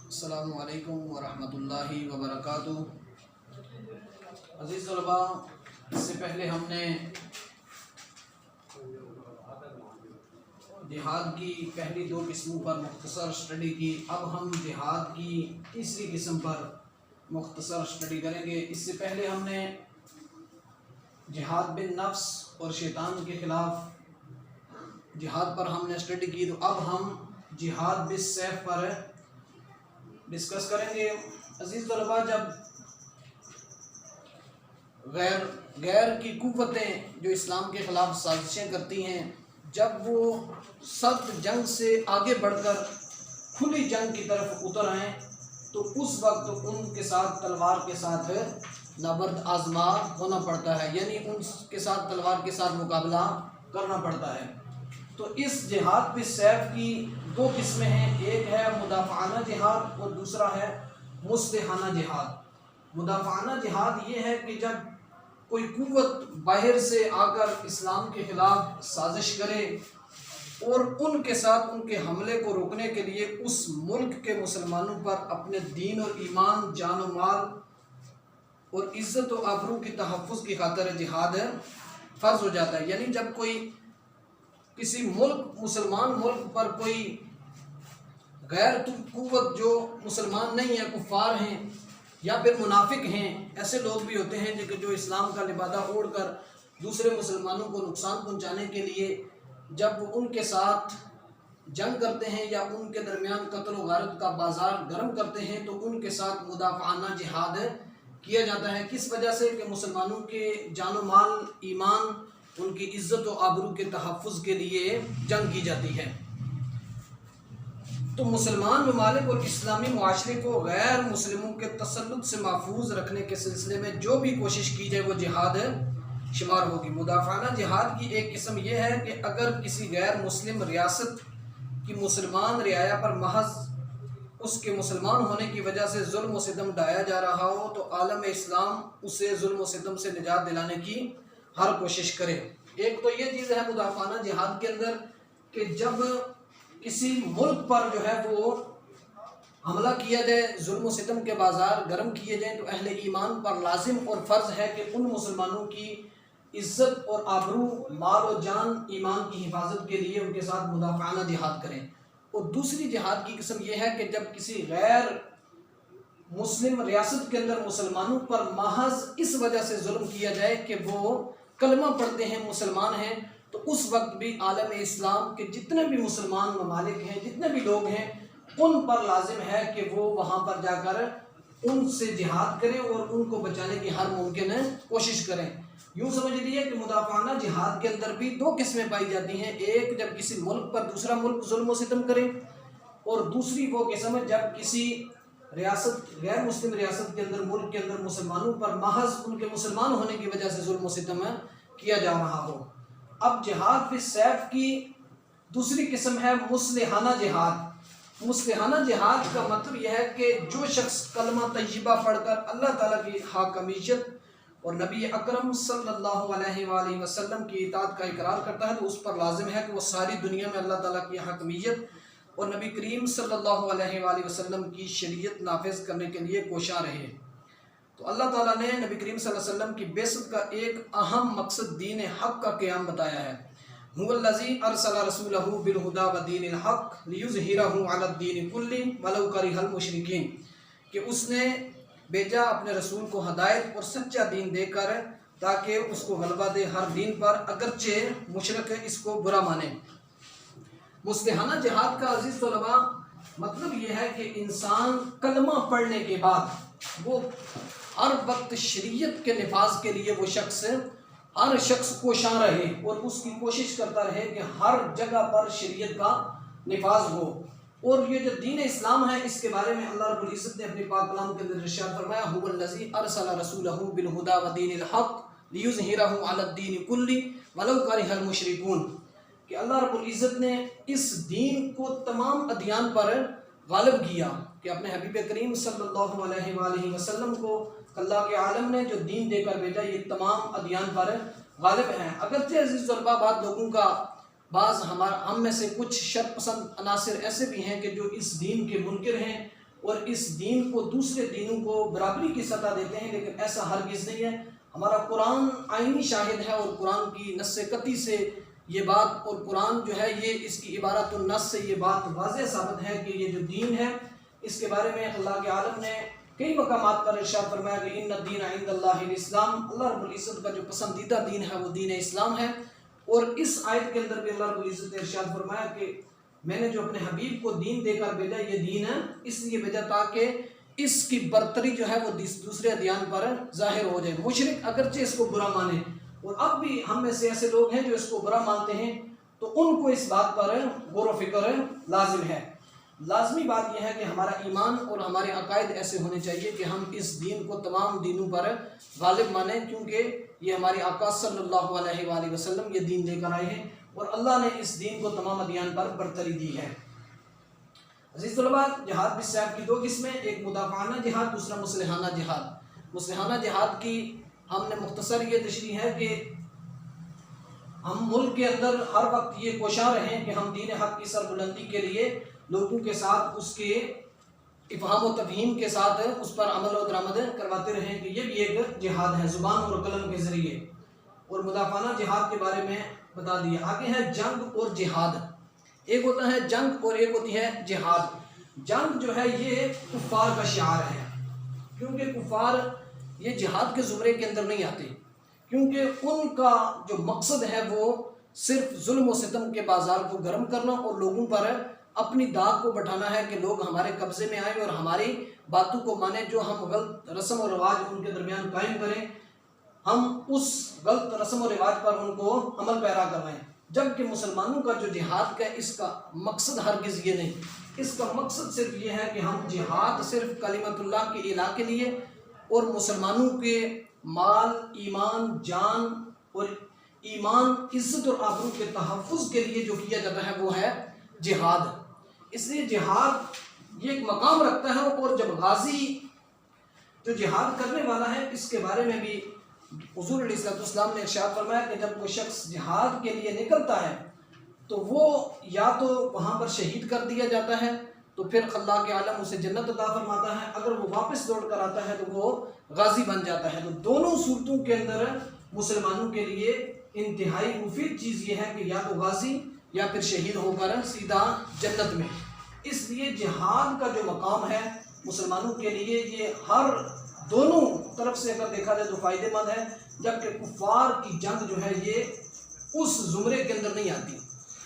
السلام علیکم ورحمۃ اللہ وبرکاتہ۔ عزیز طلباء، اس سے پہلے ہم نے جہاد کی پہلی دو قسموں پر مختصر اسٹڈی کی۔ اب ہم جہاد کی تیسری قسم پر مختصر اسٹڈی کریں گے۔ اس سے پہلے ہم نے جہاد بالنفس اور شیطان کے خلاف جہاد پر ہم نے اسٹڈی کی، تو اب ہم جہاد بالسیف پر ڈسکس کریں گے۔ عزیز طلباء، جب غیر کی قوتیں جو اسلام کے خلاف سازشیں کرتی ہیں، جب وہ سخت جنگ سے آگے بڑھ کر کھلی جنگ کی طرف اتر آئیں، تو اس وقت ان کے ساتھ تلوار کے ساتھ نبرد آزما ہونا پڑتا ہے، یعنی ان کے ساتھ تلوار کے ساتھ مقابلہ کرنا پڑتا ہے۔ تو اس جہاد بالسیف کی دو قسمیں ہیں، ایک ہے مدافعانہ جہاد اور دوسرا ہے مصلحانہ جہاد۔ مدافعانہ جہاد یہ ہے کہ جب کوئی قوت باہر سے آ کر اسلام کے خلاف سازش کرے اور ان کے ساتھ ان کے حملے کو روکنے کے لیے اس ملک کے مسلمانوں پر اپنے دین اور ایمان، جان و مال اور عزت و آبرو کی تحفظ کی خاطر جہاد فرض ہو جاتا ہے۔ یعنی جب کوئی کسی مسلمان ملک پر کوئی غیر قوت جو مسلمان نہیں ہے، کفار ہیں یا پھر منافق ہیں، ایسے لوگ بھی ہوتے ہیں جو اسلام کا لبادہ اوڑھ کر دوسرے مسلمانوں کو نقصان پہنچانے کے لیے جب ان کے ساتھ جنگ کرتے ہیں یا ان کے درمیان قتل و غارت کا بازار گرم کرتے ہیں، تو ان کے ساتھ مدافعانہ جہاد کیا جاتا ہے۔ کس وجہ سے؟ کہ مسلمانوں کے جان و مال، ایمان، ان کی عزت و آبرو کے تحفظ کے لیے جنگ کی جاتی ہے۔ تو مسلمان ممالک اور اسلامی معاشرے کو غیر مسلموں کے تسلط سے محفوظ رکھنے کے سلسلے میں جو بھی کوشش کی جائے وہ جہاد شمار ہوگی۔ مدافعانہ جہاد کی ایک قسم یہ ہے کہ اگر کسی غیر مسلم ریاست کی مسلمان رعایا پر محض اس کے مسلمان ہونے کی وجہ سے ظلم و ستم ڈھایا جا رہا ہو، تو عالم اسلام اسے ظلم و ستم سے نجات دلانے کی ہر کوشش کرے۔ ایک تو یہ چیز ہے مدافعانہ جہاد کے اندر کہ جب کسی ملک پر جو ہے وہ حملہ کیا جائے، ظلم و ستم کے بازار گرم کیے جائیں، تو اہل ایمان پر لازم اور فرض ہے کہ ان مسلمانوں کی عزت اور آبرو، مال و جان، ایمان کی حفاظت کے لیے ان کے ساتھ مدافعانہ جہاد کریں۔ اور دوسری جہاد کی قسم یہ ہے کہ جب کسی غیر مسلم ریاست کے اندر مسلمانوں پر محض اس وجہ سے ظلم کیا جائے کہ وہ کلمہ پڑھتے ہیں، مسلمان ہیں، تو اس وقت بھی عالم اسلام کے جتنے بھی مسلمان ممالک ہیں، جتنے بھی لوگ ہیں، ان پر لازم ہے کہ وہ وہاں پر جا کر ان سے جہاد کریں اور ان کو بچانے کی ہر ممکن کوشش کریں۔ یوں سمجھ لیجیے کہ مدافعانہ جہاد کے اندر بھی دو قسمیں پائی جاتی ہیں، ایک جب کسی ملک پر دوسرا ملک ظلم و ستم کرے، اور دوسری وہ قسم ہے جب کسی ریاست، غیر مسلم ریاست کے اندر، ملک کے اندر مسلمانوں پر محض ان کے مسلمان ہونے کی وجہ سے ظلم و ستم کیا جا رہا ہو۔ اب جہاد بالسیف کی دوسری قسم ہے مصلحانہ جہاد۔ مصلحانہ جہاد کا مطلب یہ ہے کہ جو شخص کلمہ طیبہ پڑھ کر اللہ تعالیٰ کی حاکمیت اور نبی اکرم صلی اللہ علیہ وآلہ وسلم کی اطاعت کا اقرار کرتا ہے، تو اس پر لازم ہے کہ وہ ساری دنیا میں اللہ تعالیٰ کی حاکمیت اور نبی کریم صلی اللہ علیہ وآلہ وسلم کی شریعت نافذ کرنے کے لیے کوشاں رہے۔ تو اللہ تعالیٰ نے نبی کریم صلی اللہ علیہ وسلم کی بعثت کا ایک اہم مقصد دین حق کا قیام بتایا ہے۔ هو الذی ارسل رسولہ بالہدی ودین الحق لیظہرہ علی الدین کلہ ولو کرہ المشرکین، کہ اس نے بھیجا اپنے رسول کو ہدایت اور سچا دین دے کر تاکہ اس کو غلبہ دے ہر دین پر، اگرچہ مشرک اس کو برا مانے۔ مصلحانہ جہاد کا عزیز طلباء مطلب یہ ہے کہ انسان کلمہ پڑھنے کے بعد وہ ہر وقت شریعت کے نفاذ کے لیے وہ ہر شخص کوشاں رہے اور اس کی کوشش کرتا رہے کہ ہر جگہ پر شریعت کا نفاذ ہو۔ اور یہ جو دین اسلام ہے، اس کے بارے میں اللہ رب العزت نے اپنے پاک کلام کے اندر ارشاد فرمایا، هو الذی ارسل رسولہ بالہدی ودین الحق لیظہرہ علی الدین کلہ ولو کرہ المشرکون، کہ اللہ رب العزت نے اس دین کو تمام ادیان پر غالب کیا، کہ اپنے حبیب کریم صلی اللہ علیہ وآلہ وسلم کو اللہ کے عالم نے جو دین دے کر بھیجا، یہ تمام ادیان پر غالب ہیں۔ اگرچہ عزیز طلباء بعض لوگوں کا، ہم میں سے کچھ شر پسند عناصر ایسے بھی ہیں کہ جو اس دین کے منکر ہیں اور اس دین کو دوسرے دینوں کو برابری کی سطح دیتے ہیں، لیکن ایسا ہرگز نہیں ہے۔ ہمارا قرآن آئینی شاہد ہے، اور قرآن کی نص قطعی سے یہ بات، اور قرآن جو ہے یہ اس کی عبارت النص سے یہ بات واضح ثابت ہے کہ یہ جو دین ہے اس کے بارے میں اللہ کے عالم نے کئی مقامات پر ارشاد فرمایا کہ ان الدین عند اللہ الاسلام، اللہ رب العزت کا جو پسندیدہ دین ہے وہ دین اسلام ہے۔ اور اس آیت کے اندر بھی اللہ رب العزت نے ارشاد فرمایا کہ میں نے جو اپنے حبیب کو دین دے کر بھیجا، یہ دین ہے اس لیے بھیجا تاکہ اس کی برتری جو ہے وہ دوسرے ادیان پر ظاہر ہو جائے۔ مشرک اگرچہ اس کو برا مانے، اور اب بھی ہم میں سے ایسے لوگ ہیں جو اس کو برا مانتے ہیں، تو ان کو اس بات پر غور و فکر لازم ہے۔ لازمی بات یہ ہے کہ ہمارا ایمان اور ہمارے عقائد ایسے ہونے چاہیے کہ ہم اس دین کو تمام دینوں پر غالب مانیں، کیونکہ یہ ہمارے آقا صلی اللہ علیہ وآلہ وسلم یہ دین لے کر آئے ہیں، اور اللہ نے اس دین کو تمام ادیان پر برتری دی ہے۔ عزیز طلباء، جہاد بالسیف کی دو قسمیں، ایک مدافعانہ جہاد، دوسرا مصلحانہ جہاد۔ مصلحانہ جہاد کی ہم نے مختصر یہ تشریح ہے کہ ہم ملک کے اندر ہر وقت یہ کوشاں رہیں کہ ہم دین حق کی سربلندی کے لیے لوگوں کے ساتھ اس کے افہام و تفہیم کے ساتھ اس پر عمل و درآمد کرواتے رہیں کہ یہ بھی ایک جہاد ہے زبان اور قلم کے ذریعے۔ اور مدافعانہ جہاد کے بارے میں بتا دیا۔ آگے ہے جنگ اور جہاد۔ ایک ہوتا ہے جنگ اور ایک ہوتی ہے جہاد۔ جنگ جو ہے یہ کفار کا شعار ہے، کیونکہ کفار یہ جہاد کے زمرے کے اندر نہیں آتے، کیونکہ ان کا جو مقصد ہے وہ صرف ظلم و ستم کے بازار کو گرم کرنا اور لوگوں پر اپنی داغ کو بٹھانا ہے کہ لوگ ہمارے قبضے میں آئیں اور ہماری باتوں کو مانیں، جو ہم غلط رسم و رواج ان کے درمیان قائم کریں، ہم اس غلط رسم و رواج پر ان کو عمل پیرا کروائیں۔ جبکہ مسلمانوں کا جو جہاد کا اس کا مقصد ہرگز یہ نہیں، اس کا مقصد صرف یہ ہے کہ ہم جہاد صرف کلمت اللہ کے اعلاء کے لیے اور مسلمانوں کے مال، ایمان، جان اور ایمان، عزت اور آبرو کے تحفظ کے لیے جو کیا جاتا ہے وہ ہے جہاد۔ اس لیے جہاد یہ ایک مقام رکھتا ہے، اور جب غازی جو جہاد کرنے والا ہے اس کے بارے میں بھی حضور علیہ السلام نے ارشاد فرمایا کہ جب کوئی شخص جہاد کے لیے نکلتا ہے تو وہ یا تو وہاں پر شہید کر دیا جاتا ہے، تو پھر اللہ کے عالم اسے جنت عطا فرماتا ہے، اگر وہ واپس لوٹ کر آتا ہے تو وہ غازی بن جاتا ہے۔ تو دونوں صورتوں کے اندر مسلمانوں کے لیے انتہائی مفید چیز یہ ہے کہ یا تو غازی یا پھر شہید ہو کر سیدھا جنت میں۔ اس لیے جہاد کا جو مقام ہے مسلمانوں کے لیے یہ ہر دونوں طرف سے اگر دیکھا جائے تو فائدہ مند ہے، جبکہ کفار کی جنگ جو ہے یہ اس زمرے کے اندر نہیں آتی۔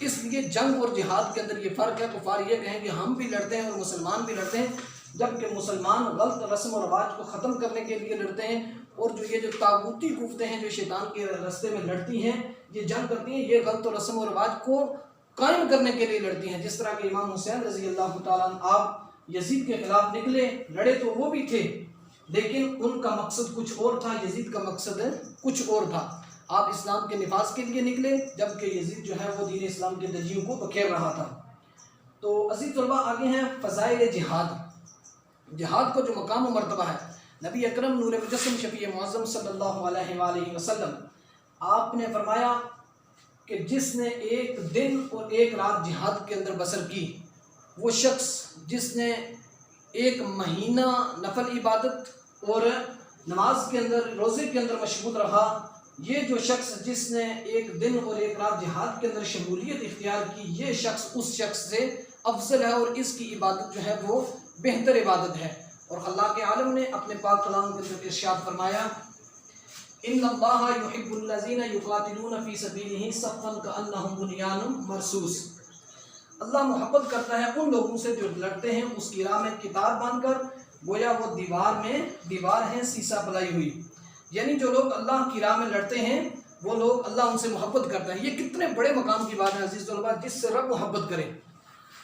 اس لیے جنگ اور جہاد کے اندر یہ فرق ہے۔ کفار یہ کہیں کہ ہم بھی لڑتے ہیں اور مسلمان بھی لڑتے ہیں، جبکہ مسلمان غلط رسم و رواج کو ختم کرنے کے لیے لڑتے ہیں، اور جو یہ جو طاغوتی قوتیں ہیں جو شیطان کے راستے میں لڑتی ہیں، یہ جنگ کرتی ہیں، یہ غلط و رسم و رواج کو قائم کرنے کے لیے لڑتی ہیں۔ جس طرح کہ امام حسین رضی اللہ تعالیٰ عنہ آپ یزید کے خلاف نکلے، لڑے تو وہ بھی تھے، لیکن ان کا مقصد کچھ اور تھا، یزید کا مقصد کچھ اور تھا۔ آپ اسلام کے نفاذ کے لیے نکلے، جبکہ یزید جو ہے وہ دین اسلام کے دجیوں کو بکھیر رہا تھا۔ تو عزیز طلباء، آگے ہیں فضائل جہاد۔ جہاد کو جو مقام و مرتبہ ہے، نبی اکرم نور مجسم شفیع معظم صلی اللہ علیہ وآلہ وسلم آپ نے فرمایا کہ جس نے ایک دن اور ایک رات جہاد کے اندر بسر کی، وہ شخص جس نے ایک مہینہ نفل عبادت اور نماز کے اندر، روزے کے اندر مشغول رہا، یہ جو شخص جس نے ایک دن اور ایک رات جہاد کے اندر شمولیت اختیار کی، یہ شخص اس شخص سے افضل ہے، اور اس کی عبادت جو ہے وہ بہتر عبادت ہے۔ اور اللہ کے عالم نے اپنے پاک کلام کے اندر ارشاد فرمایا، ان اللہ یحب الذین یقاتلون فی سبیلہ صفا کانہم بنیان مرصوص۔ اللہ محبت کرتا ہے ان لوگوں سے جو لڑتے ہیں اس کی راہ میں قطار باندھ کر، گویا وہ دیوار ہیں سیسا بلائی ہوئی۔ یعنی جو لوگ اللہ کی راہ میں لڑتے ہیں وہ لوگ، اللہ ان سے محبت کرتا ہے۔ یہ کتنے بڑے مقام کی بات ہے عزیز طلباء، جس سے رب محبت کرے۔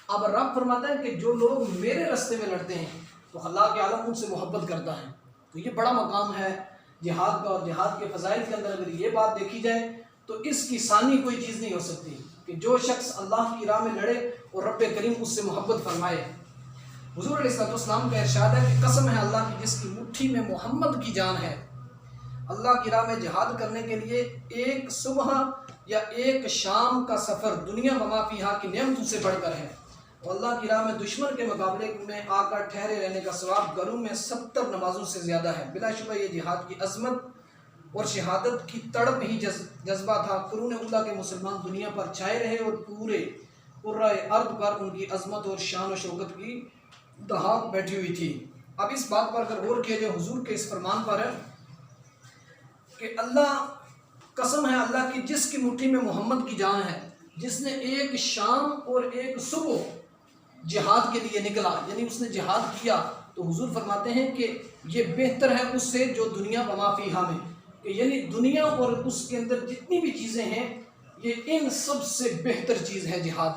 اب رب فرماتا ہے کہ جو لوگ میرے راستے میں لڑتے ہیں تو اللہ کے عالم ان سے محبت کرتا ہے۔ تو یہ بڑا مقام ہے جہاد کا، اور جہاد کے فضائل کے اندر اگر یہ بات دیکھی جائے تو اس کی ثانی کوئی چیز نہیں ہو سکتی کہ جو شخص اللہ کی راہ میں لڑے اور رب کریم اس سے محبت فرمائے۔ حضور علیہ السلام کا ارشاد ہے کہ قسم ہے اللہ کی جس کی مٹھی میں محمد کی جان ہے، اللہ کی راہ میں جہاد کرنے کے لیے ایک صبح یا ایک شام کا سفر دنیا وما فیہا کی نعمتوں سے بڑھ کر ہے۔ اور اللہ کی راہ میں دشمن کے مقابلے میں آ کر ٹھہرے رہنے کا ثواب گھروں میں 70 نمازوں سے زیادہ ہے۔ بلا شبہ یہ جہاد کی عظمت اور شہادت کی تڑپ ہی جذبہ تھا۔ قرون اولیٰ کے مسلمان دنیا پر چھائے رہے اور پورے کرۂ ارض پر ان کی عظمت اور شان و شوکت کی دھاک بیٹھی ہوئی تھی۔ اب اس بات پر اگر غور کیا جائے حضور کے اس فرمان پر ہے کہ اللہ قسم ہے اللہ کی جس کی مٹھی میں محمد کی جان ہے، جس نے ایک شام اور ایک صبح جہاد کے لیے نکلا، یعنی اس نے جہاد کیا، تو حضور فرماتے ہیں کہ یہ بہتر ہے اس سے جو دنیا وما فیہا میں، کہ یعنی دنیا اور اس کے اندر جتنی بھی چیزیں ہیں یہ ان سب سے بہتر چیز ہے جہاد،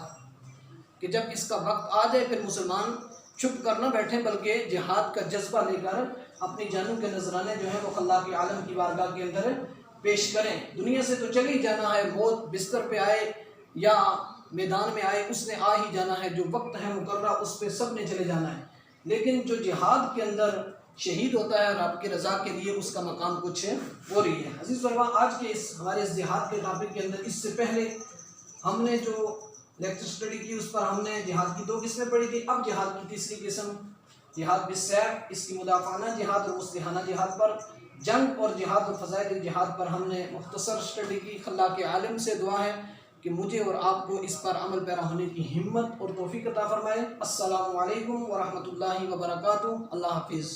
کہ جب اس کا وقت آ جائے پھر مسلمان چھپ کر نہ بیٹھیں بلکہ جہاد کا جذبہ لے کر اپنی جانوں کے نذرانے جو ہیں وہ اللہ کے عالم کی بارگاہ کے اندر پیش کریں۔ دنیا سے تو چلے ہی جانا ہے، موت بستر پہ آئے یا میدان میں آئے اس نے آ ہی جانا ہے، جو وقت ہے مقررہ اس پہ سب نے چلے جانا ہے، لیکن جو جہاد کے اندر شہید ہوتا ہے رب کی رضا کے لیے اس کا مقام کچھ ہو رہی ہے۔ عزیز طلباء، آج کے ہمارے اس جہاد کے ٹاپک کے اندر اس سے پہلے ہم نے جو لیکچر سٹڈی کی اس پر ہم نے جہاد کی 2 قسمیں پڑھی تھی۔ اب جہاد کی تیسری قسم جہاد بالسیف، اس کی مدافعانہ جہاد اور مسلحانہ جہاد پر، جنگ اور جہاد و فضائل جہاد پر ہم نے مختصر سٹڈی کی۔ اللہ کے عالم سے دعا ہے کہ مجھے اور آپ کو اس پر عمل پیرا ہونے کی ہمت اور توفیق عطا فرمائے۔ السلام علیکم ورحمۃ اللہ وبرکاتہ۔ اللہ حافظ۔